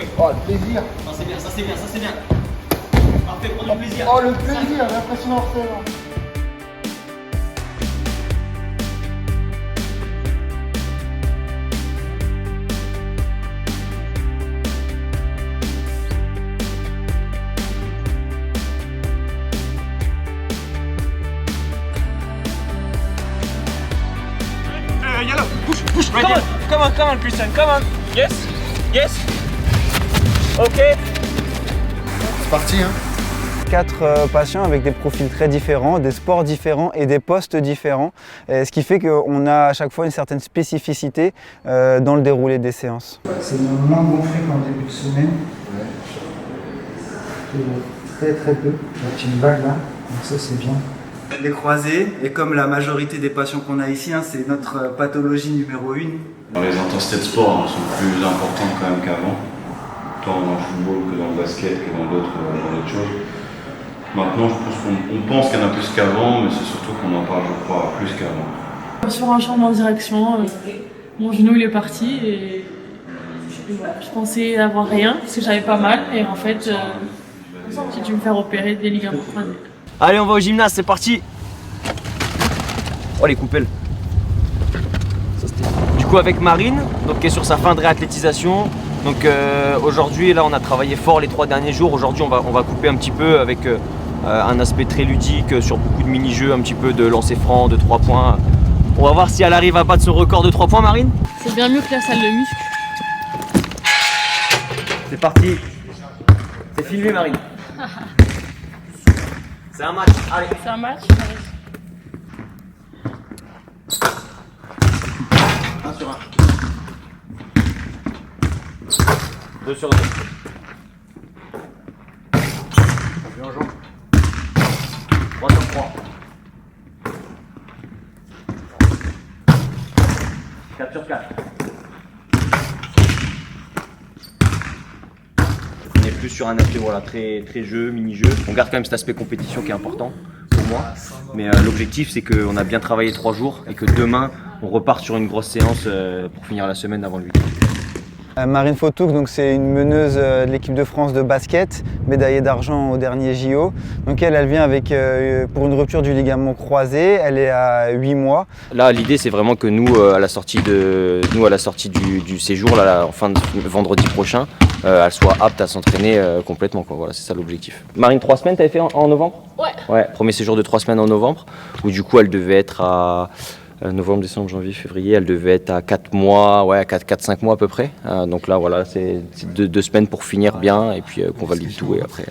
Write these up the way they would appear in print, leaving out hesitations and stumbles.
joué. Oh, le plaisir. Non, c'est bien, ça c'est bien, ça c'est bien. Parfait, prends du plaisir. Oh, le plaisir, j'ai l'impression d'en refaire. Yellow, push, right here. Come on, Christian, come on. Yes. Ok. C'est parti, hein. 4 patients avec des profils très différents, des sports différents et des postes différents, ce qui fait qu'on a à chaque fois une certaine spécificité dans le déroulé des séances. C'est moins gonflé qu'en début de semaine. Très peu. La petite bague là, donc ça c'est bien. Les croisés, et comme la majorité des patients qu'on a ici, c'est notre pathologie numéro 1. Les intensités de sport sont plus importantes quand même qu'avant, tant dans le football que dans le basket, que dans d'autres choses. Maintenant, on pense qu'il y en a plus qu'avant, mais c'est surtout qu'on en parle, je crois, plus qu'avant. Sur un changement de direction, mon genou il est parti et voilà, je pensais avoir rien parce que j'avais pas mal et en fait j'ai dû me faire opérer des ligaments croisés. Allez, on va au gymnase, c'est parti. Oh les coupelles. Du coup avec Marine, donc, qui est sur sa fin de réathlétisation. Donc aujourd'hui, là on a travaillé fort les 3 derniers jours. Aujourd'hui on va couper un petit peu avec un aspect très ludique sur beaucoup de mini-jeux, un petit peu de lancer franc, de 3 points. On va voir si elle arrive à battre son record de 3 points, Marine. C'est bien mieux que la salle de muscu. C'est parti. C'est filmé, Marine. C'est un match, allez. C'est un match. 1 sur 1. 2 sur 2. Bien en jambe. 3 sur 3. 4 sur 4. On est plus sur un aspect voilà, très jeu, mini-jeu. On garde quand même cet aspect compétition qui est important pour moi. Mais l'objectif c'est qu'on a bien travaillé 3 jours et que demain on repart sur une grosse séance pour finir la semaine avant le week-end. Marine Fautouk, donc c'est une meneuse de l'équipe de France de basket, médaillée d'argent au dernier JO. Donc elle vient avec pour une rupture du ligament croisé, elle est à 8 mois. Là l'idée c'est vraiment que nous à la sortie du séjour, là, en fin de vendredi prochain, elle soit apte à s'entraîner complètement, quoi. Voilà, c'est ça l'objectif. Marine, 3 semaines t'avais fait en novembre? Ouais, premier séjour de 3 semaines en novembre, où du coup elle devait être à novembre, décembre, janvier, février, elle devait être à 4 mois, ouais, 4-5 mois à peu près. Donc là, voilà, c'est 2 semaines pour finir bien et puis qu'on valide tout et après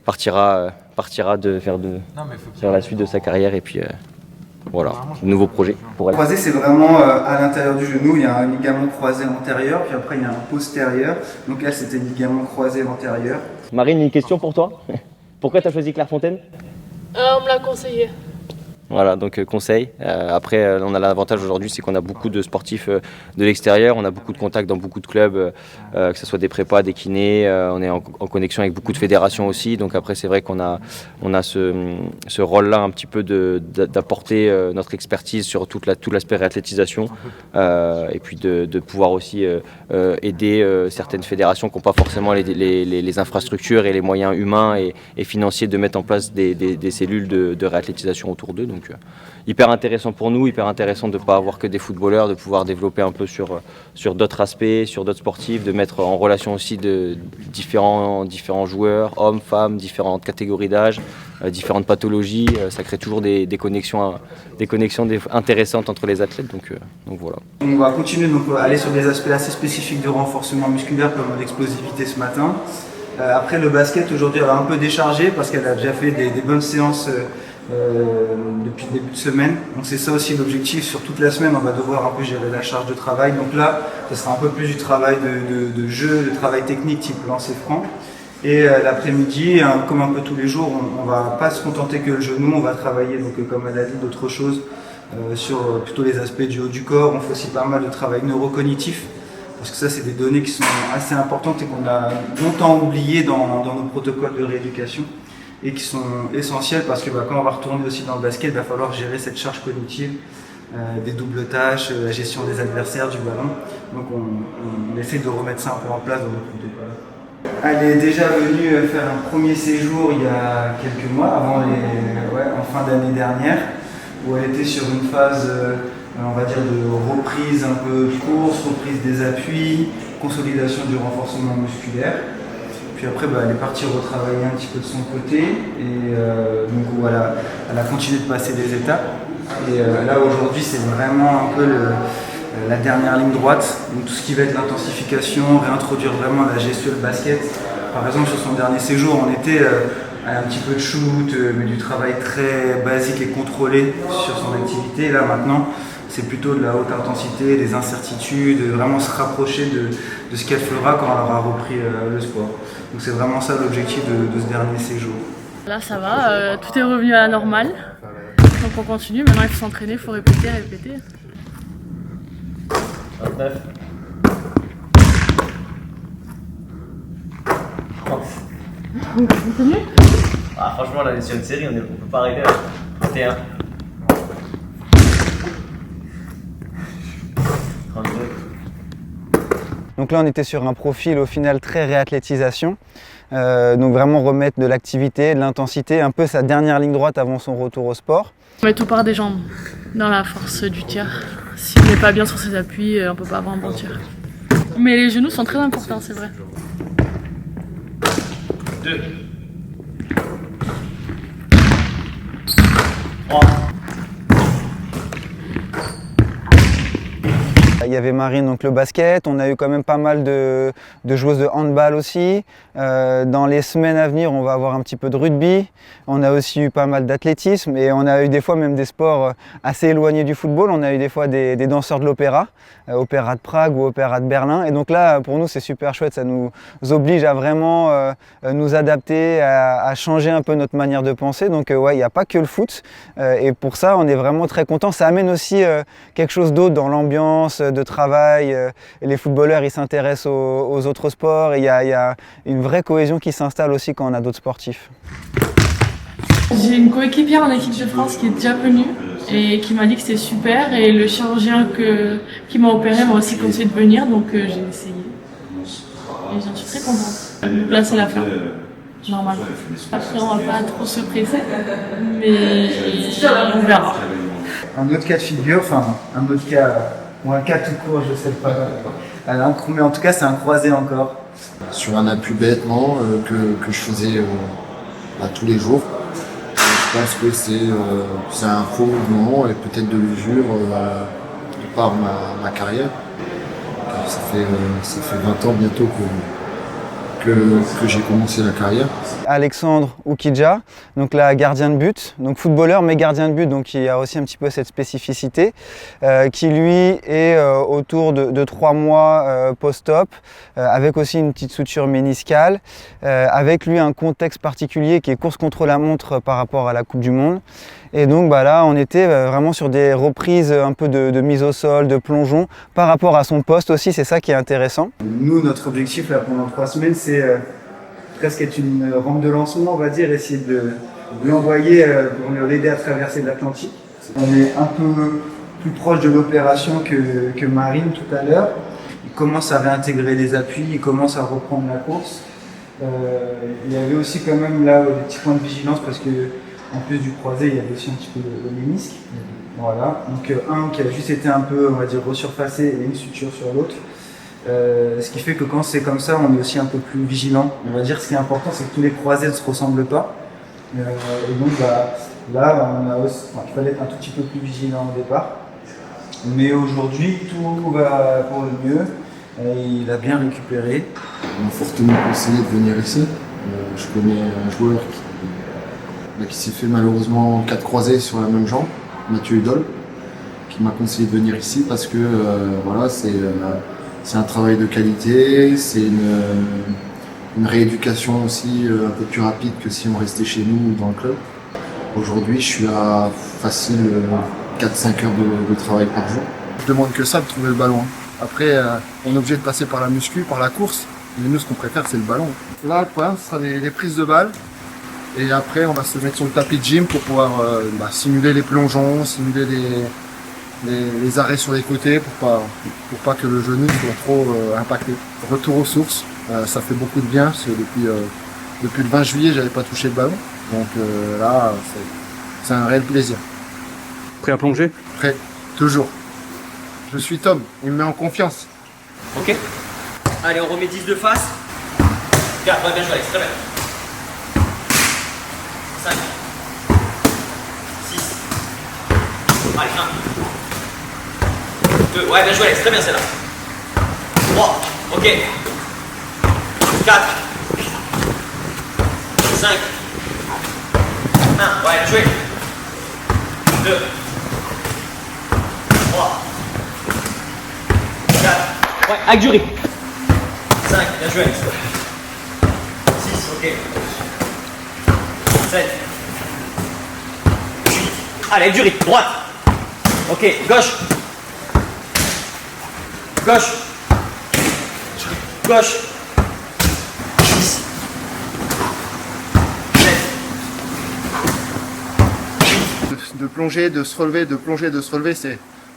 partira vers la suite de sa carrière et puis voilà, nouveau projet pour elle. Croisé, c'est vraiment à l'intérieur du genou, il y a un ligament croisé antérieur, puis après il y a un postérieur. Donc là, c'était le ligament croisé antérieur. Marine, une question pour toi. Pourquoi tu as choisi Clairefontaine? On me l'a conseillé. Voilà, donc conseil. Après, on a l'avantage aujourd'hui, c'est qu'on a beaucoup de sportifs de l'extérieur, on a beaucoup de contacts dans beaucoup de clubs, que ce soit des prépas, des kinés, on est en connexion avec beaucoup de fédérations aussi. Donc après, c'est vrai qu'on a ce rôle-là un petit peu d'apporter notre expertise sur tout l'aspect réathlétisation et puis de pouvoir aussi aider certaines fédérations qui n'ont pas forcément les infrastructures et les moyens humains et financiers de mettre en place des cellules de réathlétisation autour d'eux. Donc hyper intéressant pour nous, hyper intéressant de ne pas avoir que des footballeurs, de pouvoir développer un peu sur d'autres aspects, sur d'autres sportifs, de mettre en relation aussi de différents joueurs, hommes, femmes, différentes catégories d'âge, différentes pathologies. Ça crée toujours des connexions intéressantes entre les athlètes. Donc voilà. On va continuer donc aller sur des aspects assez spécifiques de renforcement musculaire comme l'explosivité ce matin. Après le basket, aujourd'hui elle a un peu déchargé parce qu'elle a déjà fait des bonnes séances depuis le début de semaine. Donc c'est ça aussi l'objectif. Sur toute la semaine, on va devoir un peu gérer la charge de travail. Donc là, ce sera un peu plus du travail de jeu, de travail technique type lancer franc. Et l'après-midi, comme un peu tous les jours, on ne va pas se contenter que le genou, on va travailler, donc, comme elle a dit, d'autres choses sur plutôt les aspects du haut du corps. On fait aussi pas mal de travail neurocognitif, parce que ça, c'est des données qui sont assez importantes et qu'on a longtemps oubliées dans nos protocoles de rééducation et qui sont essentielles parce que quand on va retourner aussi dans le basket, il va falloir gérer cette charge cognitive des doubles tâches, la gestion des adversaires, du ballon. Donc on essaie de remettre ça un peu en place dans notre protocole. Elle est déjà venue faire un premier séjour il y a quelques mois, en fin d'année dernière, où elle était sur une phase, on va dire, de reprise un peu de course, reprise des appuis, consolidation du renforcement musculaire. Puis après, elle est partie retravailler un petit peu de son côté et donc voilà, elle a continué de passer des étapes. Et là aujourd'hui, c'est vraiment un peu la dernière ligne droite, donc tout ce qui va être l'intensification, réintroduire vraiment la gestuelle basket. Par exemple, sur son dernier séjour, on était un petit peu de shoot, mais du travail très basique et contrôlé sur son activité. Et là maintenant, c'est plutôt de la haute intensité, des incertitudes, vraiment se rapprocher de ce qu'elle fera quand elle aura repris le sport. Donc c'est vraiment ça l'objectif de ce dernier séjour. Là ça va, tout est revenu à la normale. Donc on continue, maintenant il faut s'entraîner, il faut répéter. 29. 30. Ah, franchement, là, on est sur une série, on peut pas arrêter. 31. 32. Donc là, on était sur un profil au final très réathlétisation. Donc vraiment remettre de l'activité, de l'intensité, un peu sa dernière ligne droite avant son retour au sport. On met tout par des jambes, dans la force du tir. Si on n'est pas bien sur ses appuis, on ne peut pas avoir un bon tir. Mais les genoux sont très importants, c'est vrai. 2. 3. Il y avait Marine, donc le basket, on a eu quand même pas mal de joueuses de handball aussi. Dans les semaines à venir, on va avoir un petit peu de rugby. On a aussi eu pas mal d'athlétisme et on a eu des fois même des sports assez éloignés du football. On a eu des fois des danseurs de l'opéra, opéra de Prague ou opéra de Berlin. Et donc là, pour nous, c'est super chouette. Ça nous oblige à vraiment nous adapter, à changer un peu notre manière de penser. Donc ouais, il n'y a pas que le foot. Et pour ça, on est vraiment très contents. Ça amène aussi quelque chose d'autre dans l'ambiance de travail. Les footballeurs, ils s'intéressent aux autres sports. Et il y a une vraie cohésion qui s'installe aussi quand on a d'autres sportifs. J'ai une coéquipière en équipe de France qui est déjà venue et qui m'a dit que c'était super, et le chirurgien qui m'a opéré m'a aussi conseillé de venir, donc j'ai essayé et j'en suis très contente. Donc là c'est la fin, normalement. Après on va pas trop se presser, mais on verra. Un autre cas de figure, un autre cas, ou un cas tout court, je sais pas, mais en tout cas c'est un croisé encore. Sur un appui bêtement que je faisais tous les jours. Je pense que c'est un faux mouvement et peut-être de l'usure par ma carrière. Ça fait 20 ans bientôt que j'ai commencé la carrière. Alexandre Oukidja, donc la gardien de but, donc footballeur mais gardien de but, donc il y a aussi un petit peu cette spécificité, qui lui est autour de 3 mois post-op, avec aussi une petite suture méniscale, avec lui un contexte particulier qui est course contre la montre par rapport à la Coupe du Monde. Et donc là, on était vraiment sur des reprises un peu de mise au sol, de plongeon, par rapport à son poste aussi, c'est ça qui est intéressant. Nous, notre objectif là, pendant 3 semaines, c'est presque être une rampe de lancement, on va dire, essayer de l'envoyer pour l'aider à traverser l'Atlantique. On est un peu plus proche de l'opération que Marine tout à l'heure. Il commence à réintégrer les appuis, il commence à reprendre la course. Il y avait aussi quand même là des petits points de vigilance parce que en plus du croisé, il y avait aussi un petit peu le ménisque. Voilà. Donc un qui a juste été un peu, on va dire, resurfacé et une suture sur l'autre. Ce qui fait que quand c'est comme ça, on est aussi un peu plus vigilant. On va dire ce qui est important, c'est que tous les croisés ne se ressemblent pas. Et donc là, il fallait être un tout petit peu plus vigilant au départ. Mais aujourd'hui, tout va pour le mieux. Il a bien récupéré. On m'a fortement conseillé de venir ici. Je connais un joueur qui s'est fait malheureusement 4 croisés sur la même jambe, Mathieu Hudol, qui m'a conseillé de venir ici parce que voilà, c'est un travail de qualité, c'est une rééducation aussi un peu plus rapide que si on restait chez nous ou dans le club. Aujourd'hui, je suis à facile 4-5 heures de travail par jour. Je demande que ça, de trouver le ballon. Après, on est obligé de passer par la muscu, par la course, mais nous, ce qu'on préfère, c'est le ballon. Là, le problème, ce sera des prises de balles. Et après, on va se mettre sur le tapis de gym pour pouvoir simuler les plongeons, simuler les arrêts sur les côtés pour pas que le genou soit trop impacté. Retour aux sources, ça fait beaucoup de bien parce que depuis le 20 juillet, j'avais pas touché le ballon. Donc là, c'est un réel plaisir. Prêt à plonger? Prêt, toujours. Je suis Tom, il me met en confiance. Ok. Allez, on remet 10 de face. Regarde, ouais, bien joué, Alex, très bien. 5, 6, allez, 1, 2, ouais, bien joué, Alex, très bien celle-là. 3, ok. 4, 5, 1, ouais, bien joué. 2, 3, 4, ouais, avec du rythme. 5, bien joué, Alex. 6, ok. 7, 8, allez, avec du rythme, droite. Ok, gauche. Gauche. Gauche. 6, 7. De plonger, de se relever, de plonger, de se relever,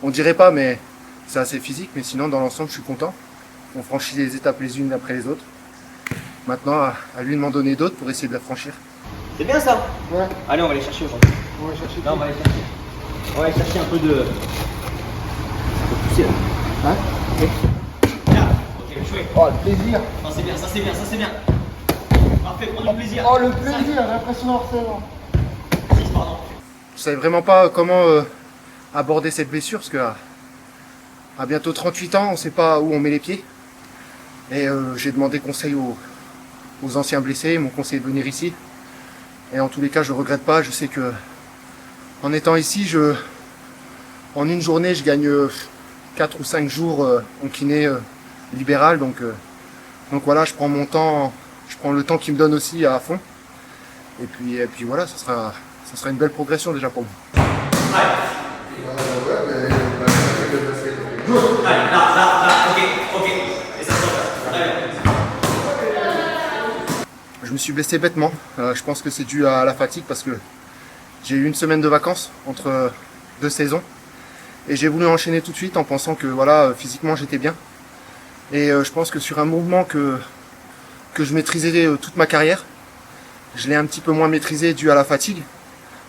on dirait pas, mais c'est assez physique. Mais sinon, dans l'ensemble, je suis content. On franchit les étapes les unes après les autres. Maintenant, à lui de m'en donner d'autres pour essayer de la franchir. C'est bien ça? Ouais. Allez, on va aller chercher aujourd'hui. On va chercher. Là, on va aller chercher. On va aller chercher un peu de. Un peu de poussière. Hein? Ok. Là. Ok, joué. Oh, le plaisir. Non, c'est bien, ça c'est bien, ça c'est bien. Parfait, prends du plaisir. Oh, le plaisir, j'ai l'impression d'avoir fait. 6, pardon. Je savais vraiment pas comment aborder cette blessure parce que à bientôt 38 ans, on sait pas où on met les pieds. Et j'ai demandé conseil aux anciens blessés, ils m'ont conseillé de venir ici. Et en tous les cas, je regrette pas. Je sais que en étant ici, en une journée, je gagne 4 ou 5 jours en kiné libéral. Donc voilà, je prends mon temps, je prends le temps qu'il me donne aussi à fond. Et puis voilà, ça sera une belle progression déjà pour moi. Allez, là, ok. Et ça sort. Très bien. Je me suis blessé bêtement. Je pense que c'est dû à la fatigue parce que j'ai eu une semaine de vacances entre 2 saisons. Et j'ai voulu enchaîner tout de suite en pensant que voilà, physiquement j'étais bien. Et je pense que sur un mouvement que je maîtrisais toute ma carrière, je l'ai un petit peu moins maîtrisé dû à la fatigue.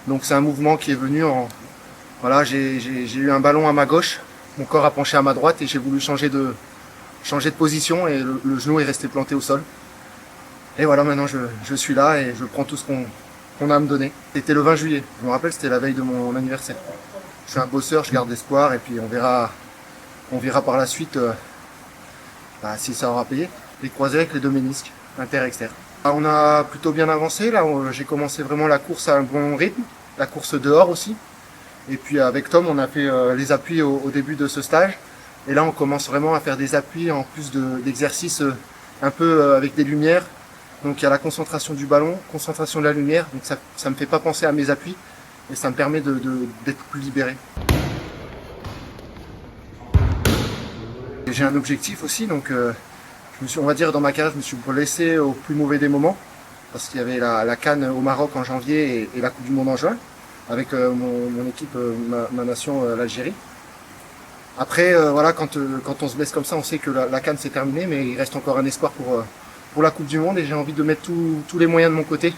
Donc c'est un mouvement qui est venu en... Voilà, j'ai eu un ballon à ma gauche, mon corps a penché à ma droite et j'ai voulu changer de position et le genou est resté planté au sol. Et voilà, maintenant je suis là et je prends tout ce qu'on a à me donner. C'était le 20 juillet, je me rappelle, c'était la veille de mon anniversaire. Je suis un bosseur, je garde l'espoir et puis on verra par la suite si ça aura payé. Les croisés avec les 2 ménisques, inter-exter. On a plutôt bien avancé, là j'ai commencé vraiment la course à un bon rythme, la course dehors aussi. Et puis avec Tom, on a fait les appuis au début de ce stage. Et là on commence vraiment à faire des appuis en plus d'exercices un peu avec des lumières. Donc il y a la concentration du ballon, concentration de la lumière, donc ça me fait pas penser à mes appuis et ça me permet d'être plus libéré. J'ai un objectif aussi, donc on va dire dans ma carrière, je me suis blessé au plus mauvais des moments parce qu'il y avait la CAN au Maroc en janvier et la Coupe du Monde en juin avec mon équipe, ma nation, l'Algérie. Après, voilà, quand on se blesse comme ça, on sait que la CAN c'est terminé, mais il reste encore un espoir pour la Coupe du Monde et j'ai envie de mettre tous les moyens de mon côté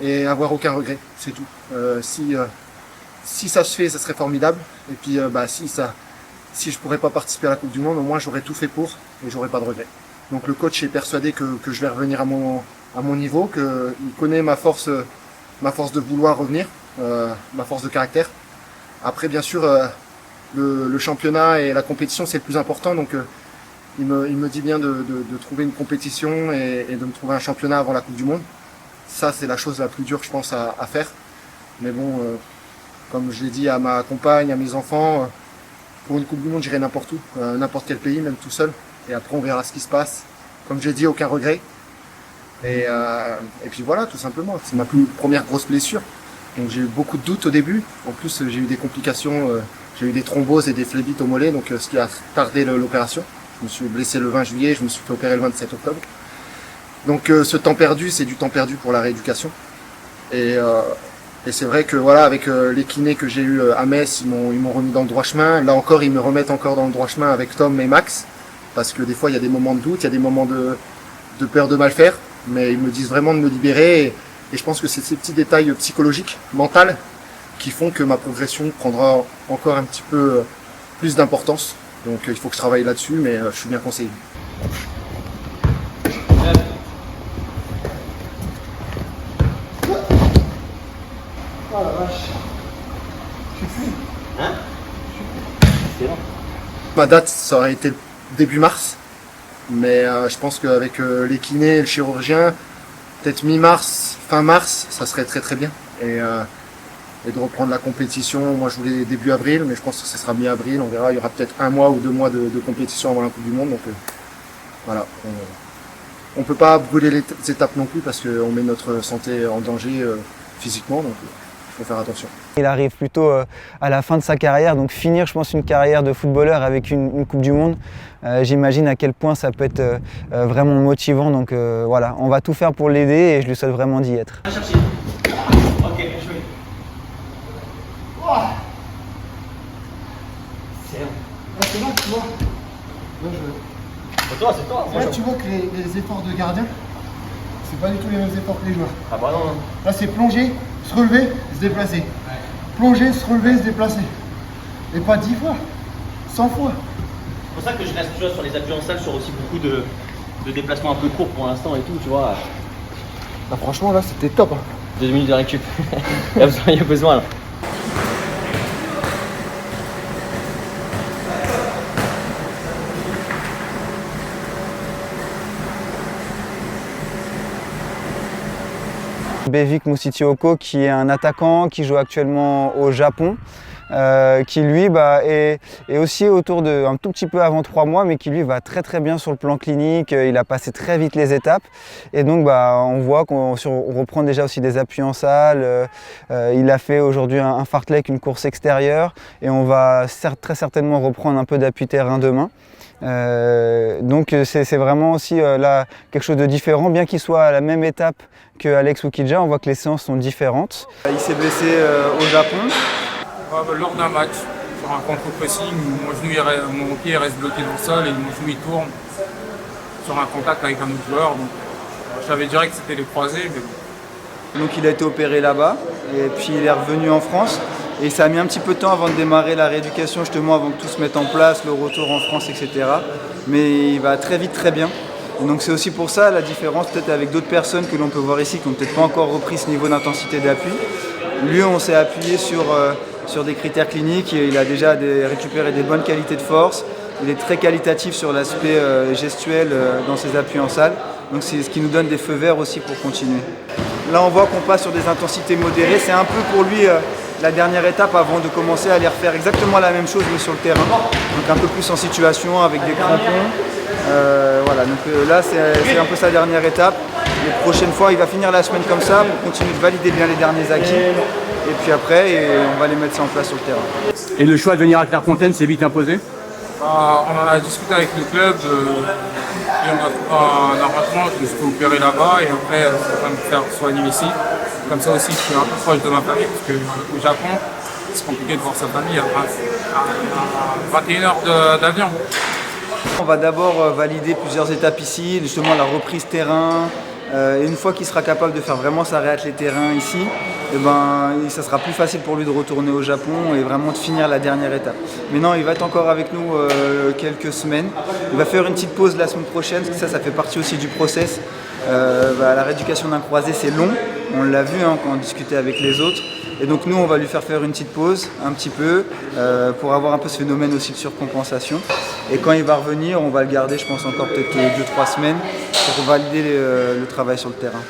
et avoir aucun regret, c'est tout. Si ça se fait, ça serait formidable. Et puis si je pourrais pas participer à la Coupe du Monde, au moins j'aurais tout fait pour et j'aurais pas de regret. Donc le coach est persuadé que je vais revenir à mon niveau, qu'il connaît ma force de vouloir revenir, ma force de caractère. Après bien sûr le championnat et la compétition c'est le plus important, donc il me dit bien de trouver une compétition et de me trouver un championnat avant la Coupe du Monde. Ça c'est la chose la plus dure je pense à faire. Mais bon, comme je l'ai dit à ma compagne, à mes enfants, pour une Coupe du Monde j'irai n'importe où, n'importe quel pays, même tout seul. Et après on verra ce qui se passe. Comme j'ai dit, aucun regret. Et puis voilà, tout simplement. C'est ma première grosse blessure. Donc j'ai eu beaucoup de doutes au début. En plus j'ai eu des complications, j'ai eu des thromboses et des phlébites au mollet, donc ce qui a tardé l'opération. Je me suis blessé le 20 juillet, je me suis fait opérer le 27 octobre. Donc ce temps perdu, c'est du temps perdu pour la rééducation. Et Et c'est vrai que voilà, avec les kinés que j'ai eu à Metz, ils m'ont remis dans le droit chemin. Là encore, ils me remettent encore dans le droit chemin avec Tom et Max, parce que des fois il y a des moments de doute, il y a des moments de peur de mal faire, mais ils me disent vraiment de me libérer. Et je pense que c'est ces petits détails psychologiques, mentaux, qui font que ma progression prendra encore un petit peu plus d'importance. Donc il faut que je travaille là-dessus, mais je suis bien conseillé. Oh la vache. Je suis fou. Hein? C'est long. Ma date, ça aurait été début mars, mais je pense qu'avec les kinés et le chirurgien, peut-être mi-mars, fin mars, ça serait très très bien. Et de reprendre la compétition, moi je voulais début avril, mais je pense que ce sera mi-avril, on verra, il y aura peut-être 1 mois ou 2 mois de compétition avant la Coupe du Monde, donc voilà. On ne peut pas brûler les étapes non plus parce qu'on met notre santé en danger physiquement, donc il faut faire attention. Il arrive plutôt à la fin de sa carrière, donc finir je pense une carrière de footballeur avec une Coupe du Monde, j'imagine à quel point ça peut être vraiment motivant, donc voilà, on va tout faire pour l'aider et je lui souhaite vraiment d'y être. Va chercher. Ok, joué. C'est long. Ah, c'est bon, tu vois. C'est toi, c'est toi. Là, tu vois que les efforts de gardien, c'est pas du tout les mêmes efforts que les joueurs. Ah bah non. Là, c'est plonger, se relever, se déplacer. Plonger, se relever, se déplacer. Et pas 10 fois, 100 fois. C'est pour ça que je reste, tu vois, sur les appuis en salle, sur aussi beaucoup de déplacements un peu courts pour l'instant et tout, tu vois. Bah, franchement, là, c'était top. 2 minutes de récup. Il y a besoin là. Bevik Musitioko qui est un attaquant qui joue actuellement au Japon, qui lui est aussi autour de un tout petit peu avant 3 mois, mais qui lui va très très bien sur le plan clinique, il a passé très vite les étapes et donc on voit qu'on reprend déjà aussi des appuis en salle, il a fait aujourd'hui un fartlek, une course extérieure et on va très certainement reprendre un peu d'appui terrain demain. Donc c'est vraiment aussi là quelque chose de différent, bien qu'il soit à la même étape que Alex Wukidja, on voit que les séances sont différentes. Il s'est blessé au Japon. Lors d'un match, sur un contre-pressing, mon pied reste bloqué dans le sol et mon genou il tourne sur un contact avec un autre joueur. Donc, je savais direct que c'était les croisés. Mais bon. Donc il a été opéré là-bas et puis il est revenu en France. Et ça a mis un petit peu de temps avant de démarrer la rééducation, justement avant que tout se mette en place, le retour en France, etc. Mais il va très vite, très bien. Et donc c'est aussi pour ça la différence peut-être avec d'autres personnes que l'on peut voir ici qui n'ont peut-être pas encore repris ce niveau d'intensité d'appui. Lui, on s'est appuyé sur des critères cliniques, il a déjà récupéré des bonnes qualités de force. Il est très qualitatif sur l'aspect gestuel dans ses appuis en salle. Donc c'est ce qui nous donne des feux verts aussi pour continuer. Là on voit qu'on passe sur des intensités modérées, c'est un peu pour lui la dernière étape avant de commencer à aller refaire exactement la même chose mais sur le terrain. Donc un peu plus en situation avec des crampons. Voilà, donc là c'est un peu sa dernière étape. Les prochaines fois il va finir la semaine comme ça pour continuer de valider bien les derniers acquis. Et puis après on va les mettre ça en place sur le terrain. Et le choix de venir à Clairefontaine s'est vite imposé? On en a discuté avec le club et on a trouvé un arrangement, je me suis fait opérer là-bas et après on va me faire soigner ici. Comme ça aussi je suis un peu proche de ma famille parce qu'au Japon c'est compliqué de voir sa famille à 21 heures d'avion. On va d'abord valider plusieurs étapes ici, justement la reprise terrain. Et une fois qu'il sera capable de faire vraiment sa réathlée terrain ici, ça sera plus facile pour lui de retourner au Japon et vraiment de finir la dernière étape. Mais non, il va être encore avec nous quelques semaines. Il va faire une petite pause la semaine prochaine, parce que ça fait partie aussi du process. La rééducation d'un croisé, c'est long. On l'a vu quand on discutait avec les autres. Et donc nous, on va lui faire une petite pause, un petit peu, pour avoir un peu ce phénomène aussi de surcompensation. Et quand il va revenir, on va le garder, je pense, encore peut-être 2-3 semaines pour valider le travail sur le terrain.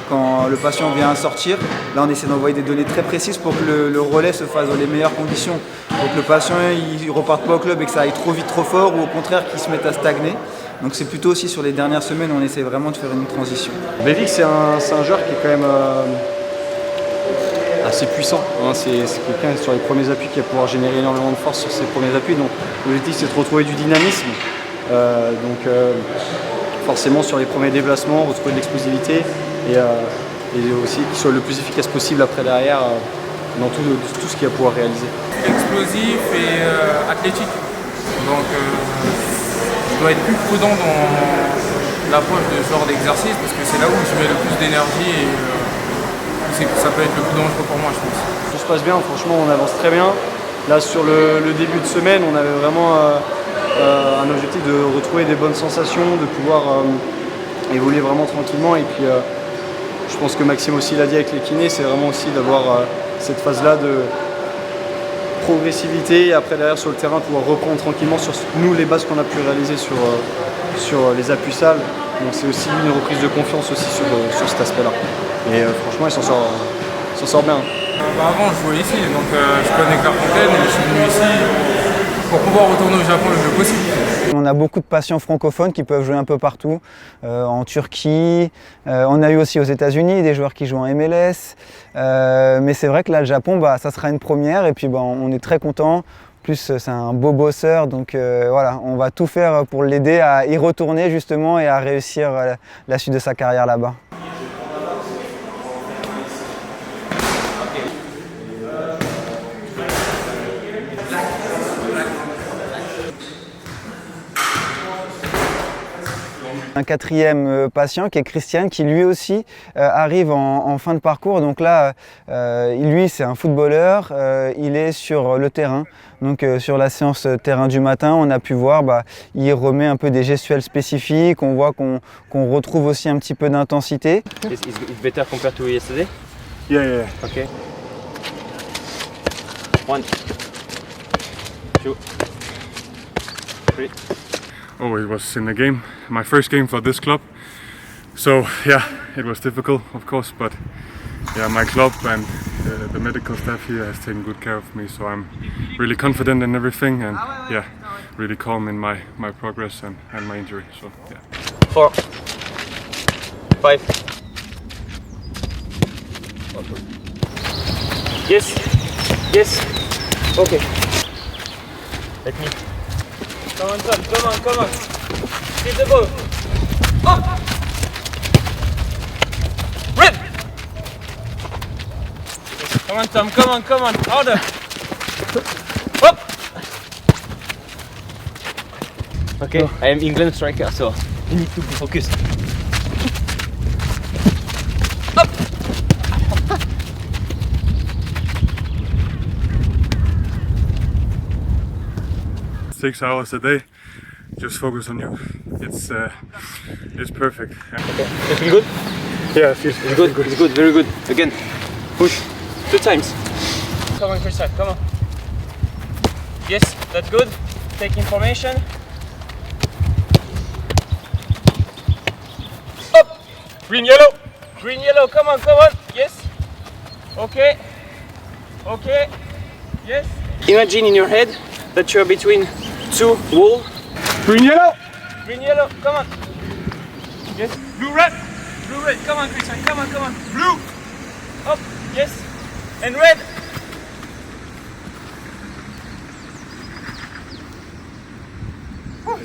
Quand le patient vient à sortir, là on essaie d'envoyer des données très précises pour que le relais se fasse dans les meilleures conditions. Pour que le patient ne reparte pas au club et que ça aille trop vite, trop fort, ou au contraire qu'il se mette à stagner. Donc c'est plutôt aussi sur les dernières semaines, on essaie vraiment de faire une transition. Bevik, c'est un joueur qui est quand même assez puissant. Hein. C'est quelqu'un sur les premiers appuis qui va pouvoir générer énormément de force sur ses premiers appuis. Donc l'objectif c'est de retrouver du dynamisme. Forcément sur les premiers déplacements, retrouver de l'explosivité et et aussi qu'il soit le plus efficace possible après derrière dans tout ce qu'il va pouvoir réaliser. Explosif et athlétique. Donc je dois être plus prudent dans l'approche de ce genre d'exercice parce que c'est là où je mets le plus d'énergie et ça peut être le plus dangereux pour moi, je pense. Tout se passe bien, franchement on avance très bien. Là sur le début de semaine, on avait vraiment un objectif de retrouver des bonnes sensations, de pouvoir évoluer vraiment tranquillement. Et puis je pense que Maxime aussi l'a dit avec les kinés, c'est vraiment aussi d'avoir cette phase-là de progressivité et après derrière sur le terrain pouvoir reprendre tranquillement sur nous les bases qu'on a pu réaliser sur les appuis salles. Donc c'est aussi une reprise de confiance aussi sur cet aspect-là. Et franchement il s'en sort bien. Avant je jouais ici, donc je connais Clairefontaine et je suis venu ici pour pouvoir retourner au Japon le mieux possible. On a beaucoup de patients francophones qui peuvent jouer un peu partout, en Turquie, on a eu aussi aux États-Unis des joueurs qui jouent en MLS, mais c'est vrai que là le Japon, ça sera une première et puis on est très content. En plus c'est un beau bosseur, donc voilà, on va tout faire pour l'aider à y retourner justement et à réussir la suite de sa carrière là-bas. Un quatrième patient qui est Christian qui lui aussi arrive en fin de parcours. Donc là, lui c'est un footballeur, il est sur le terrain. Donc sur la séance terrain du matin, on a pu voir, il remet un peu des gestuels spécifiques, on voit qu'on retrouve aussi un petit peu d'intensité. It's better compared to yesterday? Yeah. Okay. 1, 2, 3. Oh, it was in the game, my first game for this club. So yeah, it was difficult, of course, but yeah, my club and the medical staff here has taken good care of me, so I'm really confident in everything and yeah, really calm in my progress and my injury. So yeah. 4, 5. Yes. Okay. Let me. Come on. Hit the ball. Up. Rip. Come on, Tom. Come on. Harder. Up. Okay, I am England striker, so you need to be focused. Up. 6 hours a day, just focus on you. It's perfect. Okay, you feel good? Yeah, it feels It's good, very good. Again, push 2 times. Come on, Christian, come on. Yes, that's good. Take information. Up! Green, yellow, come on. Yes. Okay. Yes. Imagine in your head that you're between 2 walls. green, yellow, come on. Yes. Blue, red, come on, Christian, come on. Blue. Up, yes. And red.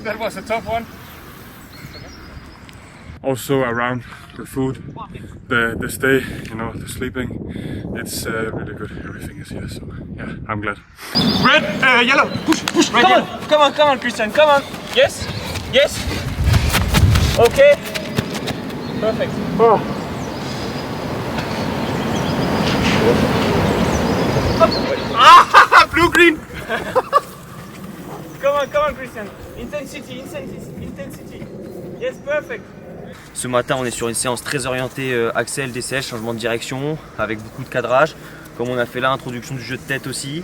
That was a tough one. Also around the food, the stay, the sleeping, it's really good. Everything is here, so yeah, I'm glad. Red, yellow, push, red, come on, Christian, come on. Yes. Okay. Perfect. Blue, green. Come on, Christian. Intensity. Yes, perfect. Ce matin, on est sur une séance très orientée Axel, DCL, changement de direction, avec beaucoup de cadrage. Comme on a fait là, introduction du jeu de tête aussi.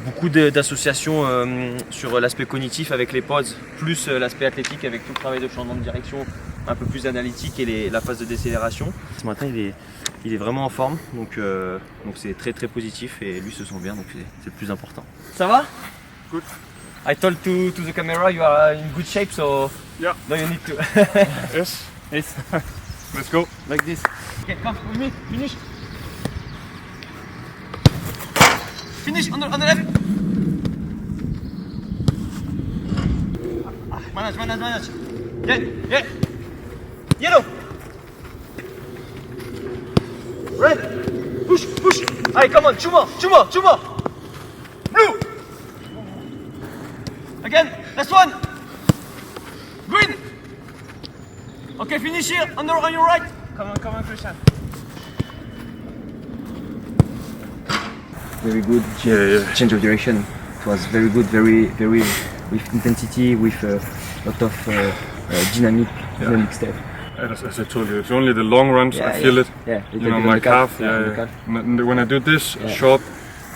Beaucoup d'associations sur l'aspect cognitif avec les pods, plus l'aspect athlétique avec tout le travail de changement de direction un peu plus analytique et la phase de décélération. Ce matin, il est vraiment en forme, donc c'est très très positif et lui se sent bien, donc c'est le plus important. Ça va? Good. I told to the camera you are in good shape, so yeah. No, you need to. Yes. Yes. Let's go. Like this. Okay, come with me. Finish. Finish on the left. Manage. Yeah. Yellow. Red. Push, push. Allez, come on, two more. Blue. Again, last one. Green. Okay, finish here, on your right. Come on, Christian. Very good change of direction. It was very good, very with intensity, with a lot of dynamic step. As I told you, it's only the long runs I feel it. Yeah, you know, my calf. When I do this short,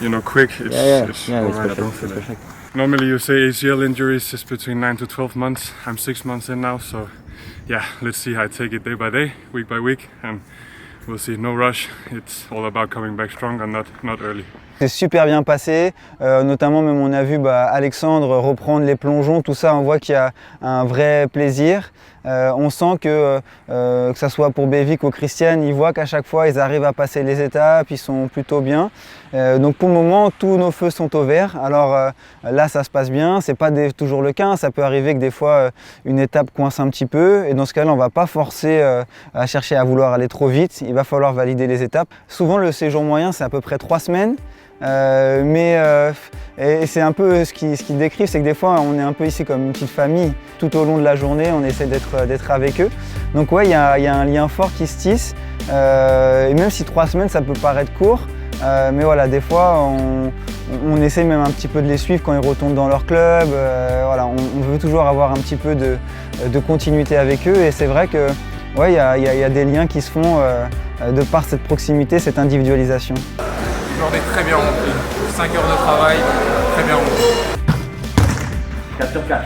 you know, quick, it's alright. I don't feel it. Normally you say ACL injuries is between 9 to 12 months. I'm 6 months in now, so yeah, let's see how I take it day by day, week by week, and we'll see. No rush. It's all about coming back stronger, not early. C'est super bien passé, notamment même on a vu Alexandre reprendre les plongeons, tout ça, on voit qu'il y a un vrai plaisir. On sent que ça soit pour Bévic ou Christiane, ils voient qu'à chaque fois ils arrivent à passer les étapes, ils sont plutôt bien. Donc pour le moment, tous nos feux sont au vert. Alors là, ça se passe bien, c'est pas toujours le cas, ça peut arriver que des fois une étape coince un petit peu, et dans ce cas-là, on va pas forcer à chercher à vouloir aller trop vite, il va falloir valider les étapes. Souvent, le séjour moyen, c'est à peu près 3 semaines. Et c'est un peu ce qu'ils décrivent, c'est que des fois on est un peu ici comme une petite famille. Tout au long de la journée, on essaie d'être avec eux. Donc ouais, il y a un lien fort qui se tisse. Et même si 3 semaines, ça peut paraître court, mais voilà, des fois on essaie même un petit peu de les suivre quand ils retournent dans leur club. Voilà, on veut toujours avoir un petit peu de continuité avec eux. Et c'est vrai que ouais, il y a des liens qui se font de par cette proximité, cette individualisation. Journée très bien remplie. 5 heures de travail, très bien remplie. 4 sur 4.